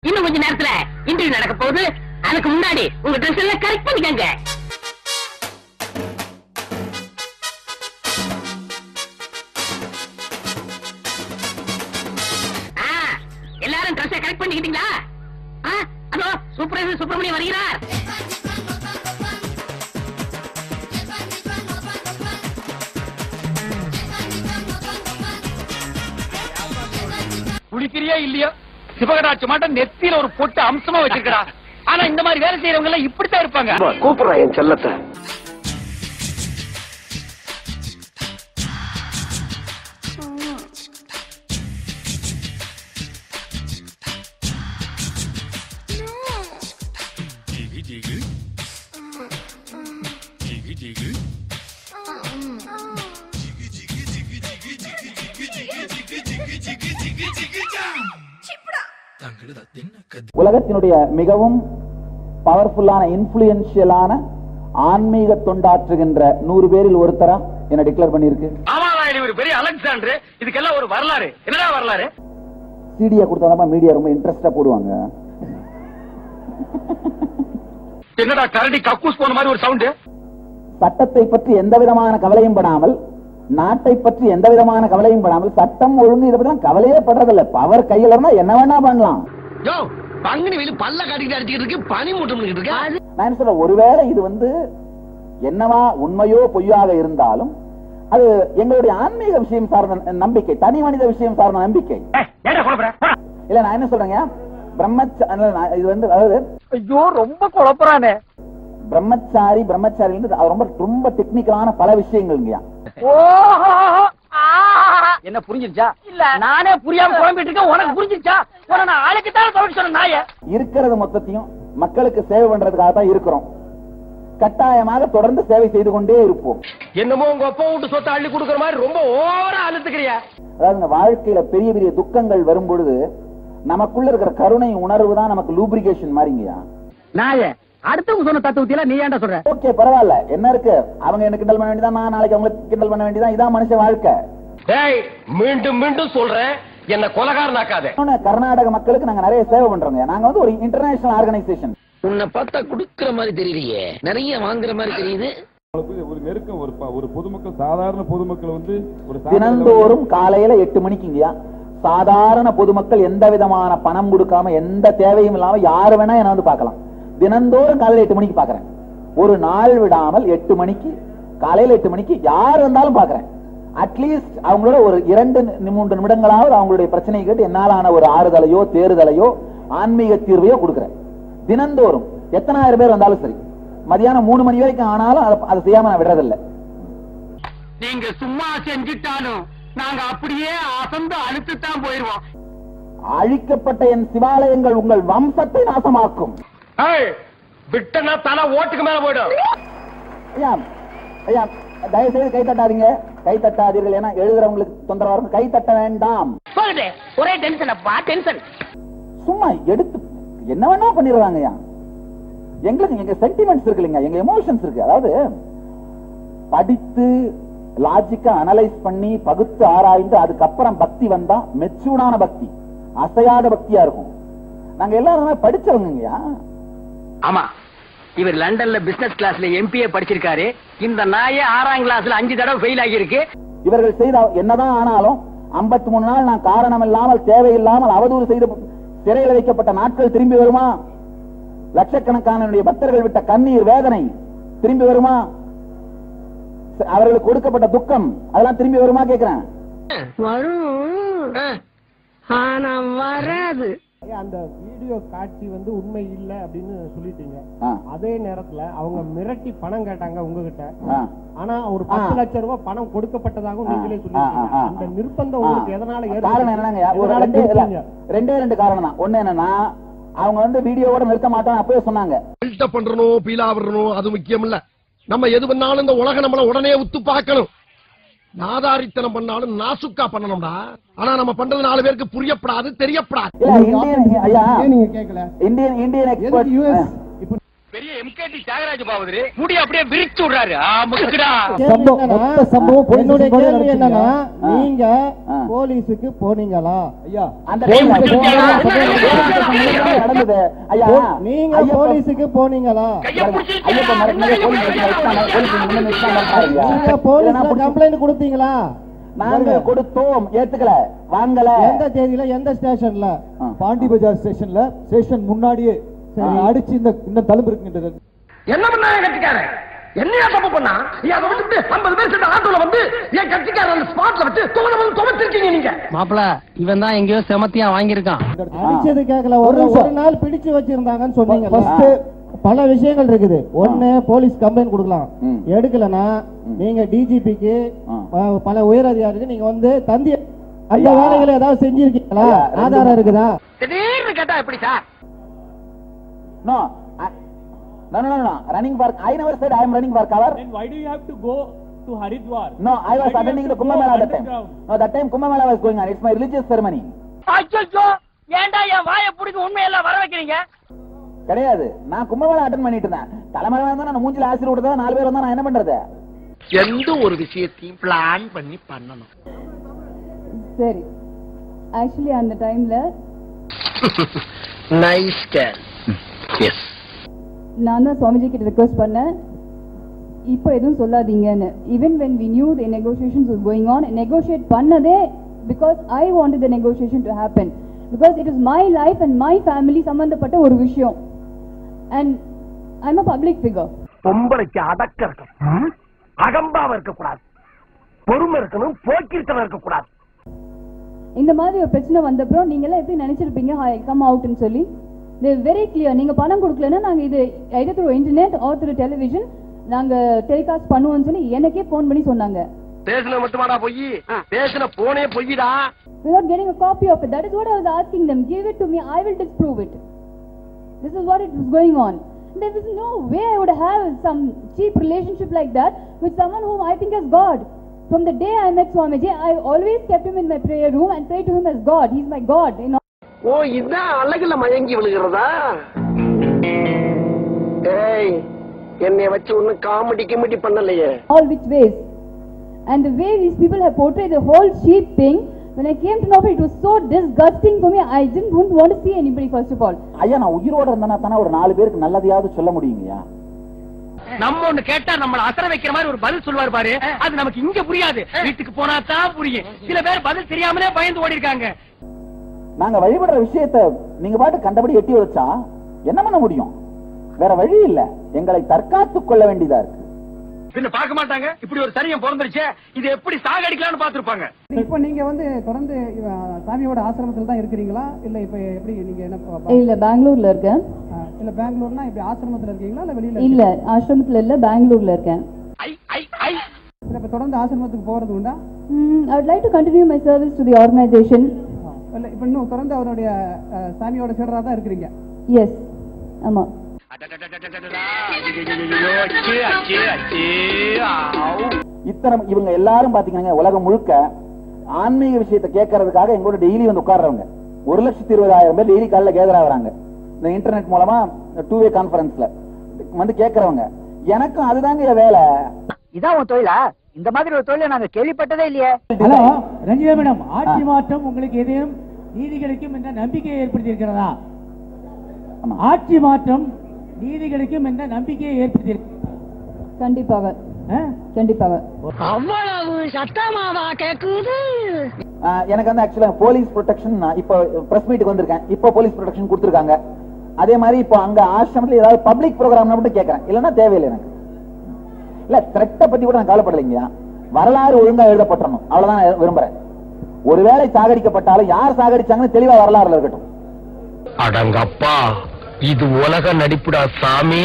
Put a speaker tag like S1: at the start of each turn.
S1: இன்னும் கொஞ்ச நேரத்துல இன்டர்வியூ நடக்க போகுது. அதுக்கு முன்னாடி உங்க ட்ரெஸ் எல்லாம் கரெக்ட் பண்ணிக்கங்க. எல்லாரும் ட்ரெஸ் கரெக்ட் பண்ணிக்கிட்டீங்களா? அதோ சூப்பர்வைசர் சுப்பிரமணியம் வருகிறார்.
S2: குளிக்கிறியா இல்லையா? சிவகராட்சி மாட்டம் நெத்தியில ஒரு பொட்டு அம்சமா வச்சிருக்கா. ஆனா இந்த மாதிரி வேலை செய்யறவங்க எல்லாம் இப்படித்தான் இருப்பாங்க.
S3: கூப்பிடுறேன் என் செல்லத்தை.
S4: உலகத்தினுடைய மிகவும் பவர்ஃபுல்லான இன்ஃபுளுன்ஷியலான ஆன்மீக தொண்டாற்றுகின்ற 100 பேரில் ஒருத்தரா என்ன டிக்ளேர் பண்ணிருக்கு.
S2: ஒரு பெரிய அலெக்சாண்டர். இதுக்கெல்லாம் ஒரு வரலாறு. என்னடா வரலாறு?
S4: சிடியா கொடுத்தா மீடியா ரொம்ப இன்ட்ரெஸ்டா போடுவாங்க.
S2: என்னடா கரடி கக்கூஸ் போன மாதிரி ஒரு சவுண்ட்.
S4: சட்டத்தை பற்றி எந்த விதமான கவலையும் படாமல், நாட்டை பற்றி எந்த விதமான கவலையும் படாமல், சட்டம் ஒழுங்கு இதை பத்தி கவலையே படுறதில்ல. பவர் கையில இருந்தா என்ன வேணா பண்ணலாம்.
S3: பங்குனி வெயில் பல்ல காட்டிட்டு அடிச்சுக்கிட்டு இருக்கு, பனி மூட்டம் இருக்கு.
S4: நான் சொல்ல ஒருவேளை இது என்னவா உண்மையோ பொய்யாக இருந்தாலும் அது எங்களுடைய ஆன்மீக விஷயம் சார்ந்த நம்பிக்கை, தனி மனித விஷயம் சார்ந்த நம்பிக்கை. இல்ல நான் என்ன சொல்றேங்க, இது அதாவது
S2: ஐயோ ரொம்ப குழப்பறானே.
S4: பிரம்மச்சாரி ரொம்ப ரொம்ப டெக்னிக்கலான பல விஷயங்கள்ங்கயா.
S2: என்ன புரிஞ்சிருச்சா? இல்ல நானே புரியாம குழம்பிட்டு இருக்கேன். உனக்கு புரிஞ்சிருச்சா? நான் ஆளுக்கு தான் சொல்ல சொன்ன நாய.
S4: இருக்கிறது மொத்தத்தையும் மக்களுக்கு சேவை பண்றதுக்காக தான் இருக்கிறோம். கட்டாயமாக தொடர்ந்து சேவை செய்து கொண்டே இருப்போம்.
S2: என்னமோ உங்க அப்பா வீட்டு சொத்தை அள்ளி கொடுக்கற மாதிரி ரொம்ப ஓவரா அழுத்துக்கிறியா?
S4: அதாவது வாழ்க்கையில பெரிய பெரிய துக்கங்கள் வரும் பொழுது நமக்குள்ள இருக்கிற கருணை உணர்வு தான் நமக்கு லூப்ரிகேஷன் மாதிரிங்கயா.
S2: நாய அடுத்தவங்க சொன்ன தத்துவத்தில நீ ஏன்டா சொல்ற?
S4: ஓகே பரவாயில்ல, என்ன இருக்கு, அவங்க என்ன கிண்டல் பண்ண வேண்டியதான், நான் நாளைக்கு அவங்க கிண்டல் பண்ண வேண்டியதான். இதான் மனுஷ வாழ்க்கை.
S2: டேய் மீண்டும் மீண்டும் சொல்றேன், என்ன கொலகாரனாக்காத.
S4: கர்நாடக மக்களுக்கு நாங்க நிறைய சேவை பண்றோங்க. நாங்க ஒரு இன்டர்நேஷனல் ஆர்கனைசேஷன்.
S3: உன்னை பார்த்தா குடுக்கிற மாதிரி தெரியலையே, நிறைய வாங்குற மாதிரி தெரியுது.
S5: ஒரு நெருக்கம் ஒரு பொதுமக்கள், சாதாரண பொதுமக்கள்
S4: தினந்தோறும் காலையில 8 மணிக்குங்கயா சாதாரண பொதுமக்கள் எந்த விதமான பணம் கொடுக்காம எந்த தேவையும் இல்லாம யாரு வேணா என்ன பார்க்கலாம். தினந்தோறும் காலையில 8 மணிக்கு பாக்குறேன். ஒரு நாள் விடாமல் 8 மணிக்கு காலையில 8 மணிக்கு யார் வந்தாலும் பாக்குறேன். அட்லீஸ்ட் அவங்களோட ஒரு 2-3 நிமிடங்களாவது அவங்களுடைய பிரச்சனை கேட்டு என்னாலான ஒரு ஆறுதலையோ தேறுதலையோ ஆன்மீக தீர்வையோ கொடுக்குறேன். தினந்தோறும் எத்தனாயிரம் பேர் வந்தாலும் சரி, மதியானம் 3 மணி வரைக்கும் ஆனாலும் அதை செய்யாம நான் விடுறதில்லை.
S2: நீங்க சும்மா செஞ்சுட்டாலும் நாங்க அப்படியே அசந்து அழுத்துத்தான் போயிருவோம்.
S4: அழிக்கப்பட்ட என் சிவாலயங்கள் உங்கள் வம்சத்தை நாசமாக்கும்.
S2: விட்டனா தலை ஓட்டுக்கு மேல போயிடும்.
S4: ஐயா தயவுசெய்து கை தட்டாதீங்க, கை தட்டாதீர்கள். ஏன்னா எழுதுறவங்களுக்கு தொந்தரவா இருக்கும். கை தட்ட வேண்டாம்.
S1: ஒரே டென்ஷன் அப்பா, டென்ஷன்.
S4: சும்மா எடுத்து என்ன வேணா பண்ணிடுறாங்க. எங்களுக்கு எங்க சென்டிமெண்ட்ஸ் இருக்கு இல்லைங்க, எங்க எமோஷன்ஸ் இருக்கு. அதாவது படித்து லாஜிக்கா அனலைஸ் பண்ணி பகுத்து ஆராய்ந்து அதுக்கப்புறம் பக்தி வந்தா மெச்சூர்டான பக்தி, அசையாத பக்தியா இருக்கும். நாங்க எல்லாரும் படிச்சவங்கயா.
S2: ஆமா, இவர் லண்டன்ல பிசினஸ் கிளாஸ்ல MPA படிச்சிருக்காரு. இந்த நாயே 6ஆம் கிளாஸ்ல 5 தடவை ஃபெயில் ஆகியிருக்கு.
S4: இவர்கள் செய்த என்னதான் ஆனாலும் 53 நாள் நான் காரணம் இல்லாமல் தேவையில்லாமல் அவதூறு செய்து சிறையில் வைக்கப்பட்ட நாட்கள் திரும்பி வருமா? லட்சக்கணக்கான பக்தர்கள் விட்ட கண்ணீர் வேதனை திரும்பி வருமா? அவர்களுக்கு கொடுக்கப்பட்ட துக்கம் அதெல்லாம் திரும்பி வருமா கேக்குறேன்.
S1: வரும் ஆனா வராது.
S6: அந்த வீடியோ காட்சி உண்மை இல்ல அப்படின்னு சொல்லிட்டீங்க. அதே நேரத்துல அவங்க மிரட்டி பணம் கேட்டாங்க உங்ககிட்ட. ஆனா ஒரு 10 லட்சம் ரூபாய் பணம் கொடுக்கப்பட்டதாகவும் நீங்களே சொல்லிட்டீங்க. அந்த நிர்பந்தம் உங்களுக்கு எதனால
S4: காரணம் என்னங்க? ரெண்டே காரணம் தான். ஒண்ணு என்னன்னா, அவங்க வீடியோவோட நிறுத்த மாட்டாங்க அப்பவே சொன்னாங்க.
S3: பில்டப் பண்றணும், பீலா விடணும், அது முக்கியம் இல்ல. நம்ம எது பண்ணாலும் இந்த உலகம் நம்மள உடனே உத்து பார்க்கணும். நாதாரித்தனம் பண்ணாலும் நாசுக்கா பண்ணணும்டா. ஆனா நம்ம பண்றது 4 பேருக்கு புரியப்படாது, தெரியப்படாது.
S4: இந்தியன் எக்ஸ்பர்ட்
S2: பெரிய எம்கேடி தியாகராஜ பாவதரு முடி அப்படியே விரிச்சு விடுறாரு.
S6: என்னுடைய கேள்வி என்னன்னா, நீங்க போலீஸுக்கு போனீங்களா? ஐயா நீங்க போலீஸுக்கு போனீங்களா? நீங்க போலீஸ்ல கம்ப்ளைண்ட் கொடுத்தீங்களா?
S4: நாங்க கொடுத்தோம், ஏத்துக்கல, வாங்கல.
S6: எந்த தேதியில, எந்த ஸ்டேஷன்ல?
S7: பாண்டி பஜார் ஸ்டேஷன்ல, ஸ்டேஷன் முன்னாடியே அடிச்சு இந்த தழும்பு இருக்குன்றது.
S3: என்ன பண்ணாங்க கட்சிக்காரன்? என்னையா தப்பு பண்ணா? அதை விட்டு 50 பேர் சேர்ந்த ஆட்டோல வந்து என் கட்சிக்காரன் ஸ்பாட்ல வச்சு துவச்சிருக்கீங்க நீங்க.
S2: மாப்பிள இவன் தான் எங்கேயோ செமத்தியா வாங்கியிருக்கான்.
S6: அடிச்சது கேட்கல, ஒரு நாள் பிடிச்சு வச்சிருந்தாங்கன்னு சொன்னீங்க. பல விஷயங்கள் இருக்குது. ஒண்ணு, போலீஸ் கம்ப்ளைண்ட் கொடுக்கலாம், எடுக்கலனா நீங்க டிஜிபிக்கு பல உயர் அதிகாரிக்கு நீங்க வந்து தந்தி அந்த வேலைகளை ஏதாவது செஞ்சிருக்கீங்களா? ஆதாரம் இருக்குதா?
S2: திடீர்னு கேட்டா எப்படி sir?
S4: No, no. Running for, I never said I am running for cover.
S8: Then why do you have to go to Haridwar?
S4: No, I was attending the Kumbh Mela that time. No, that time Kumbh Mela was going on. It's my religious ceremony.
S2: ஐயோ, ஏன்டா என் வாயை புடிக்க உண்மையெல்லாம் வர வைக்கிறீங்க?
S4: கிடையாது, நான் Kumbh Mela attend பண்ணிட்டு இருந்தேன். தலைமறை வந்தா நான் மூஞ்சில ஆசிட் விடுறதா 4 பேர் வந்தா நான் என்ன பண்றது?
S3: எந்த ஒரு விஷயத்தையும் பிளான் பண்ணி பண்ணணும்.
S9: சரி, ஆக்சுவலி அந்த டைம்ல
S3: நைஸ் கேர். எஸ்,
S9: நான் தான் சுவாமிஜி கிட்ட ரிக்வெஸ்ட் பண்ணேன், இப்போ எதுவும் சொல்லாதீங்கன்னு. Even when we knew the negotiations was going on, negotiate பண்ணதே because I wanted the negotiation to happen, because it is my life and my family சம்பந்தப்பட்ட ஒரு விஷயம், and I'm a public figure.
S3: பொம்பளைக்கு அடக்க இருக்கணும், அகம்பாவ இருக்க கூடாது, பொறுமை இருக்கணும், போக்கிருத்தனம் இருக்க கூடாது.
S9: இந்த மாதிரி ஒரு பிரச்சனை வந்தப்புறம் நீங்க எல்லாம் எப்படி நினைச்சிருப்பீங்க கம் அவுட்னு சொல்லி? they very clear, நீங்க பணம் கொடுக்கலன்னா நாங்க இது either through internet or through television நாங்க டெலிகாஸ்ட் பண்ணுவோம்னு சொல்லி எனக்கே போன் பண்ணி சொன்னாங்க.
S3: பேசுன மட்டுமாடா போய், பேசுன போனே போய்டா.
S9: Without getting a copy of it, that is what I was asking them. Give it to me, I will disprove it. This is what it was going on. There is no way I would have some cheap relationship like that with someone whom I think as God. From the day I met Swamiji, I always kept him in my prayer room and prayed to him as God. He is my God. You know?
S3: ஓ, இதான் அழகுல மயங்கி விழுகிறதா? ஏய், என்னைய வச்சு ஒன்னும் comedy கிமெடி பண்ணலையே.
S9: All which ways. And the way these people have portrayed the whole sheep thing, when I came to know it, was so disgusting for me. I didn't want to see anybody first of all.
S4: ஐயா, நான் உயிரோட இருந்தா தானே ஒரு 4 பேருக்கு நல்லதையாவது சொல்ல முடியுங்கய்யா.
S2: நம்ம ஒண்ணு கேட்டா நம்மள அசர வைக்கிற மாதிரி ஒரு பதில் சொல்வார் பாரு, அது நமக்கு இங்க புரியாது, வீட்டுக்கு போனா தான் புரியும். சில பேர் பதில் தெரியாமலே பயந்து ஓடி இருக்காங்க.
S4: நாங்க வழிபடுற விஷயத்தை நீங்க பாட்டு கண்டபடி எட்டி வச்சா என்ன பண்ண முடியும்? வேற வழி இல்ல, எங்களை தற்காத்துக் கொள்ள வேண்டியதா இருக்கு.
S2: பின்ன பார்க்க மாட்டாங்க, இப்படி ஒரு சரியம் பிறந்துருச்சு, இது எப்படி சாகடிக்கலாம்னு பாத்துருப்பாங்க.
S6: இப்போ நீங்க வந்து தொடர்ந்து சாமியோட ஆசிரமத்தில் தான் இருக்கிறீங்களா, இல்ல இப்ப எப்படி நீங்க என்ன?
S9: இல்ல, பெங்களூர்ல இருக்கேன்.
S6: இல்ல பெங்களூர்னா இப்ப ஆசிரமத்துல இருக்கீங்களா இல்ல வெளியில?
S9: இல்ல, ஆசிரமத்துல இல்ல, பெங்களூர்ல இருக்கேன்.
S6: இப்ப தொடர்ந்து ஆசிரமத்துக்கு போறது உண்டா?
S9: I would like to continue my service to the organization.
S6: இல்ல இப்ப இன்னும் தொடர்ந்து அவருடைய சாமியோட சீடரா தான் இருக்கிறீங்க?
S9: Yes, ஆமா.
S4: இத்தனை இவங்க எல்லாரும் பாத்தீங்கன்னா உலகம் முழுக்க ஆன்மீக விஷயத்தை கேட்கறதுக்காக எங்களோட டெய்லி வந்து உட்கார்றவங்க 1,20,000 பேர் டெய்லி காலைல கேதர் ஆகுறாங்க. இந்த இன்டர்நெட் மூலமா 2-way கான்பரன்ஸ்ல வந்து கேட்கறவங்க. எனக்கும் அதுதாங்க வேலை.
S2: இதான் உன் தொழிலா? இந்த மாதிரி ஒரு தொழிலை நாங்க கேள்விப்பட்டதே இல்லையே.
S10: ஹலோ ரஞ்சிதா மேடம், ஆட்சி மாற்றம் உங்களுக்கு எதையும் நீதி கிடைக்கும் என்ற நம்பிக்கையை ஏற்படுத்தி இருக்கிறதா? ஆட்சி மாற்றம் நீதி கிடைக்கும் என்ற நம்பிக்கையை ஏற்படுத்தி
S9: கண்டிப்பாக கண்டிப்பாக.
S1: அவ்வளவு சத்தமாவா கேக்குது?
S4: எனக்கு வந்து ஆக்சுவலா போலீஸ் ப்ரொடெக்ஷன், இப்ப பிரஸ் மீட்டுக்கு வந்திருக்கேன், இப்ப போலீஸ் ப்ரொடெக்ஷன் கொடுத்திருக்காங்க. அதே மாதிரி இப்போ அங்க ஆசிரமத்துல ஏதாவது பப்ளிக் ப்ரோக்ராம் மட்டும் கேட்கறேன், இல்லன்னா தேவையில்லை எனக்கு. இல்ல த்ரெட்டை பத்தி கூட நான் கவலைப்படலைங்க. வரலாறு ஒழுங்கா எழுதப்பட்டணும், அவ்வளவுதான் நான் விரும்புறேன். ஒருவேளை சாகடிக்கப்பட்டாலும் யார் சாகடிச்சாங்கன்னு தெளிவா வரலாறுல இருக்கட்டும்.
S3: அடங்கப்பா, இது உலக நடிப்புடா சாமி.